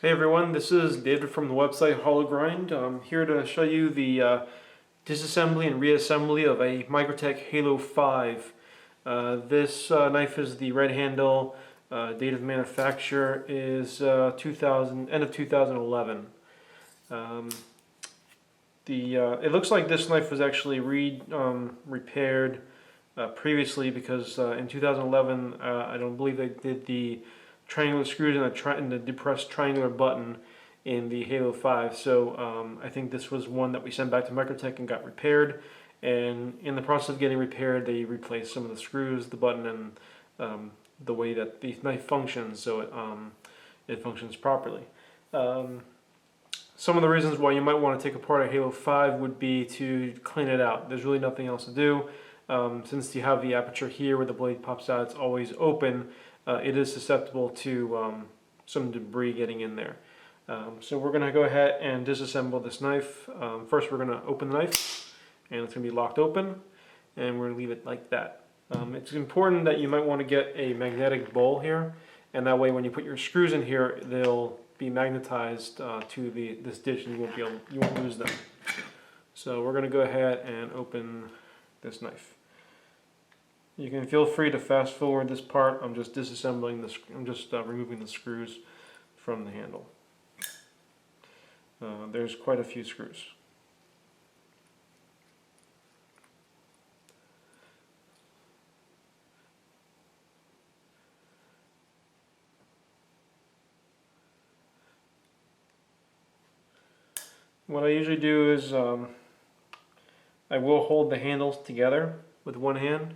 Hey everyone, this is David from the website HoloGrind. I'm here to show you the disassembly and reassembly of a Microtech Halo V. This knife is the red handle. Date of manufacture is end of 2011. It looks like this knife was actually repaired previously because in 2011 I don't believe they did the triangular screws in the depressed triangular button in the Halo V. So I think this was one that we sent back to Microtech and got repaired. And in the process of getting repaired, they replaced some of the screws, the button, and the way that the knife functions, so it functions properly. Some of the reasons why you might want to take apart a Halo V would be to clean it out. There's really nothing else to do. Since you have the aperture here where the blade pops out, it's always open. It is susceptible to some debris getting in there. So we're going to go ahead and disassemble this knife. First we're going to open the knife, and it's going to be locked open, and we're going to leave it like that. It's important that you might want to get a magnetic bowl here, and that way when you put your screws in here, they'll be magnetized to this dish, and you won't lose them. So we're going to go ahead and open this knife. You can feel free to fast forward this part. I'm just disassembling this. I'm just removing the screws from the handle. There's quite a few screws. What I usually do is I will hold the handles together with one hand.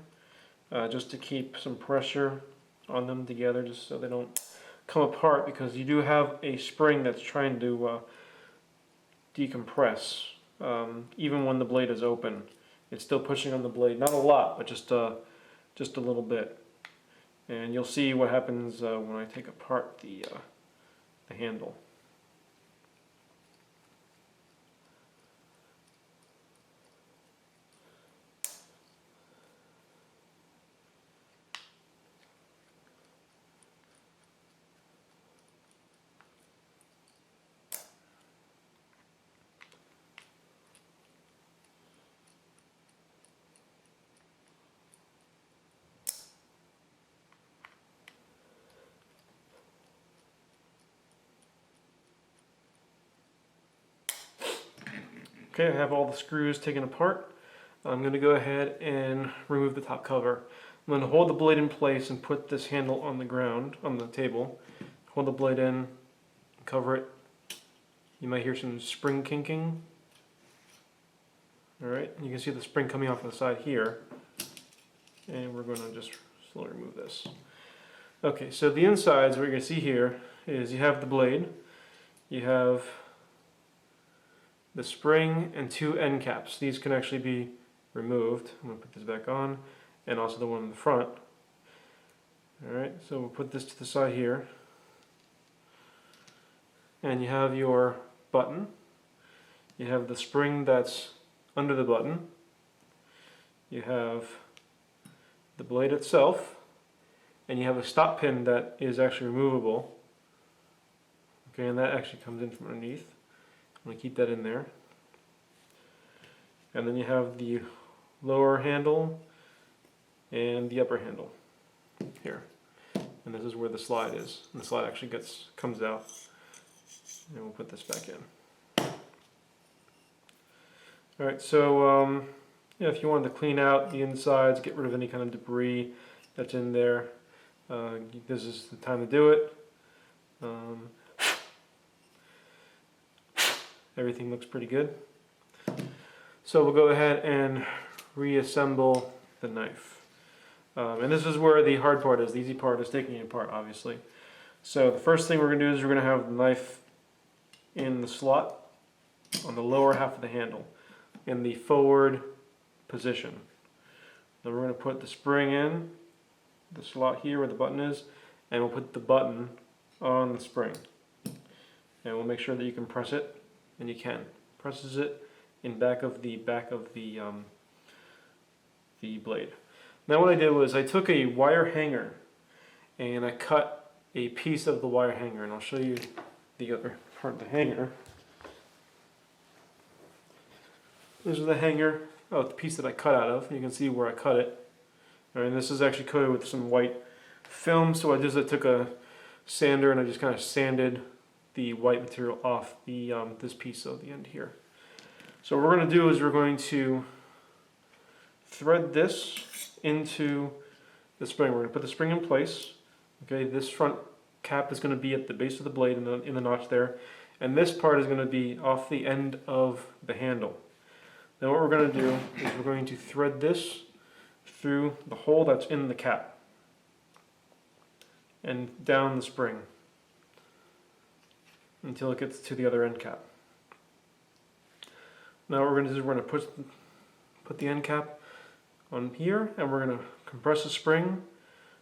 Just to keep some pressure on them together, just so they don't come apart, because you do have a spring that's trying to decompress. Even when the blade is open, it's still pushing on the blade. Not a lot, but just a little bit. And you'll see what happens when I take apart the handle. Okay, I have all the screws taken apart. I'm going to go ahead and remove the top cover. I'm going to hold the blade in place and put this handle on the ground, on the table. Hold the blade in, cover it. You might hear some spring kinking. Alright, you can see the spring coming off the side here. And we're going to just slowly remove this. Okay, so the insides, what you're going to see here is you have the blade, you have the spring and two end caps. These can actually be removed. I'm going to put this back on, and also the one in the front. Alright, so we'll put this to the side here. And you have your button. You have the spring that's under the button. You have the blade itself. And you have a stop pin that is actually removable. Okay, and that actually comes in from underneath. I'm going to keep that in there. And then you have the lower handle and the upper handle here. And this is where the slide is. And the slide actually comes out. And we'll put this back in. Alright, so yeah, if you wanted to clean out the insides, get rid of any kind of debris that's in there, this is the time to do it. Everything looks pretty good. So we'll go ahead and reassemble the knife. And this is where the hard part is. The easy part is taking it apart, obviously. So the first thing we're going to do is we're going to have the knife in the slot on the lower half of the handle, in the forward position. Then we're going to put the spring in the slot here where the button is, and we'll put the button on the spring. And we'll make sure that you can press it, and you can. Presses it in back of the blade. Now what I did was I took a wire hanger and I cut a piece of the wire hanger, and I'll show you the other part of the hanger. This is the hanger, the piece that I cut out of. You can see where I cut it. And this is actually coated with some white film, so I took a sander and I just kind of sanded the white material off the this piece of the end here. So what we're going to do is we're going to thread this into the spring. We're going to put the spring in place. Okay, this front cap is going to be at the base of the blade in the notch there, and this part is going to be off the end of the handle. Now what we're going to do is we're going to thread this through the hole that's in the cap and down the spring until it gets to the other end cap. Now what we're going to do is we're going to put the end cap on here, and we're going to compress the spring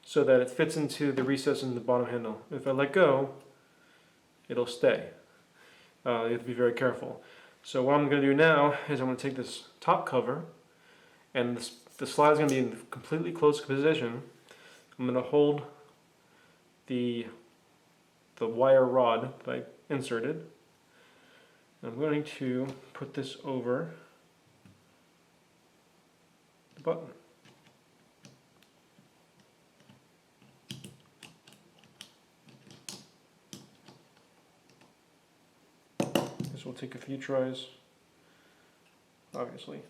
so that it fits into the recess in the bottom handle. If I let go, it'll stay. You have to be very careful. So what I'm going to do now is I'm going to take this top cover, and the slide is going to be in a completely closed position. I'm going to hold the wire rod that I inserted. I'm going to put this over the button. This will take a few tries, obviously.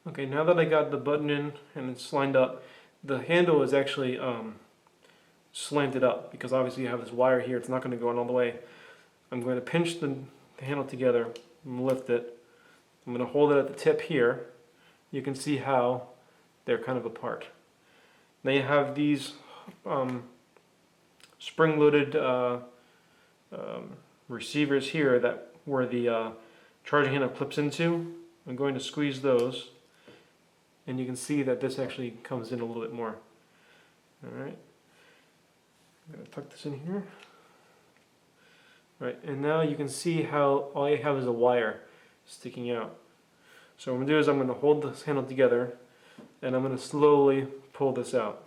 Okay, now that I got the button in and it's lined up, the handle is actually slanted up because obviously you have this wire here. It's not going to go in all the way. I'm going to pinch the handle together and lift it. I'm going to hold it at the tip here. You can see how they're kind of apart. Now you have these spring-loaded receivers here that where the charging handle clips into. I'm going to squeeze those, and you can see that this actually comes in a little bit more. Alright, I'm going to tuck this in here. Right, and now you can see how all you have is a wire sticking out. So what I'm going to do is I'm going to hold this handle together, and I'm going to slowly pull this out.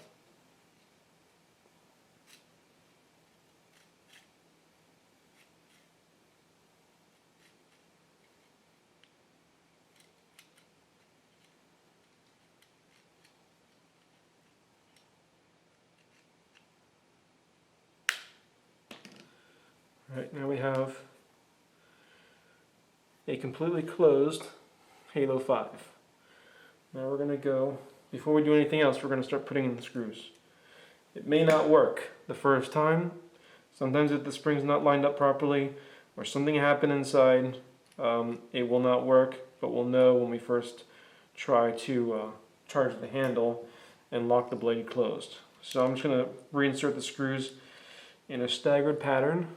Right, now we have a completely closed Halo 5. Now we're going to go, before we do anything else, we're going to start putting in the screws. It may not work the first time. Sometimes if the spring's not lined up properly or something happened inside, it will not work, but we'll know when we first try to charge the handle and lock the blade closed. So I'm just going to reinsert the screws in a staggered pattern.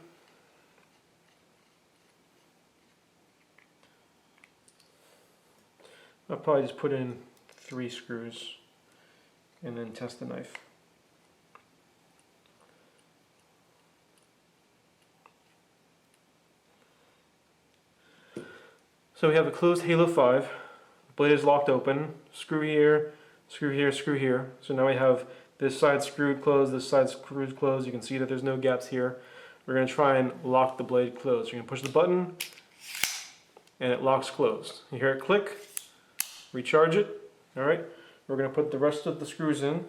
I'll probably just put in 3 screws and then test the knife. So we have a closed Halo 5. The blade is locked open. Screw here, screw here, screw here. So now we have this side screwed closed, this side screwed closed. You can see that there's no gaps here. We're going to try and lock the blade closed. You're going to push the button and it locks closed. You hear it click. Recharge it. Alright, we're going to put the rest of the screws in.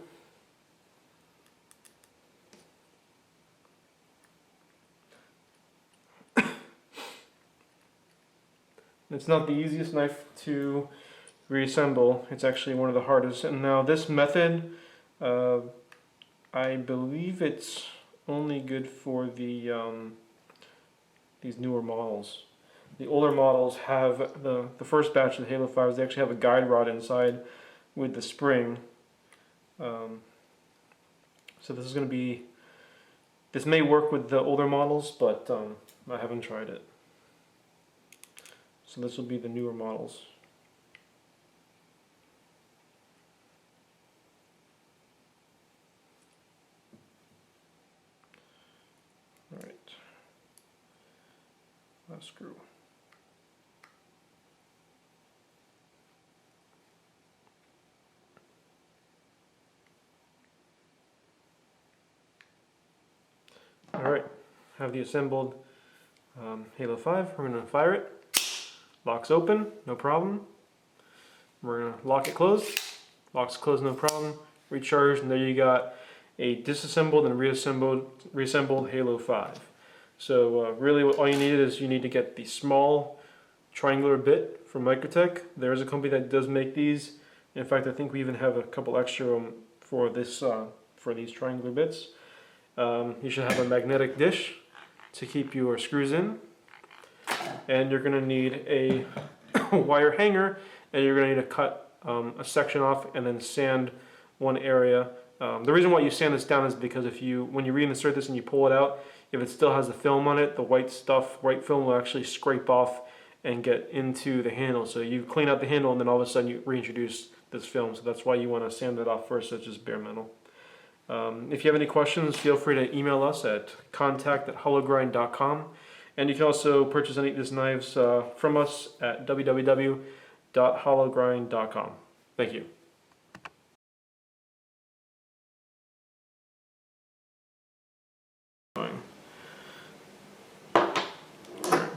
It's not the easiest knife to reassemble. It's actually one of the hardest. And now this method, I believe it's only good for the these newer models. The older models have the first batch of the Halo 5s. They actually have a guide rod inside with the spring. So this is going to be. This may work with the older models, but I haven't tried it. So this will be the newer models. screw. Alright, have the assembled Halo 5. We're going to fire it. Locks open, no problem. We're going to lock it closed. Locks closed, no problem. Recharged, and there you got a disassembled and reassembled Halo 5. So really all you need is you need to get the small triangular bit from Microtech. There's a company that does make these. In fact, I think we even have a couple extra for this for these triangular bits. You should have a magnetic dish to keep your screws in, and you're going to need a wire hanger, and you're going to need to cut a section off and then sand one area. The reason why you sand this down is because when you reinsert this and you pull it out, if it still has the film on it, the white film will actually scrape off and get into the handle. So you clean out the handle and then all of a sudden you reintroduce this film. So that's why you want to sand it off first, so it's just bare metal. If you have any questions, feel free to email us at contact@hollowgrind.com, and you can also purchase any of these knives from us at www.hollowgrind.com. Thank you.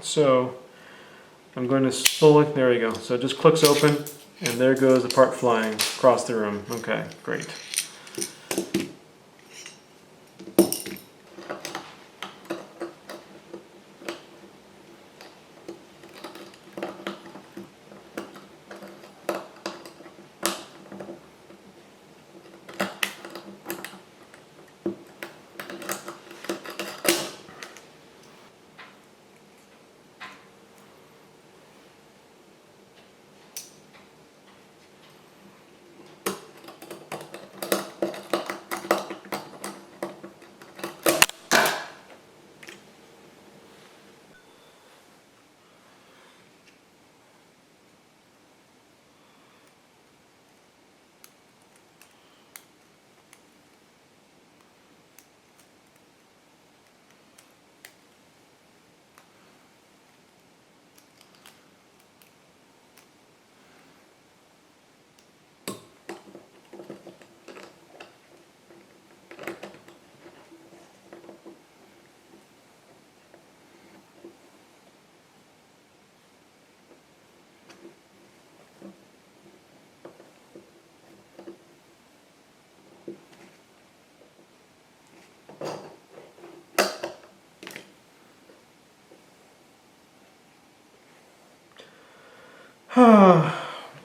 So I'm going to slowly, there you go. So it just clicks open, and there goes the part flying across the room. Okay, great.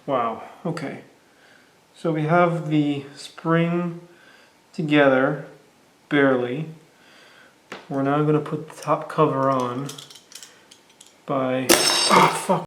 Wow, okay. So we have the spring together, barely. We're now going to put the top cover on by... Oh, fuck.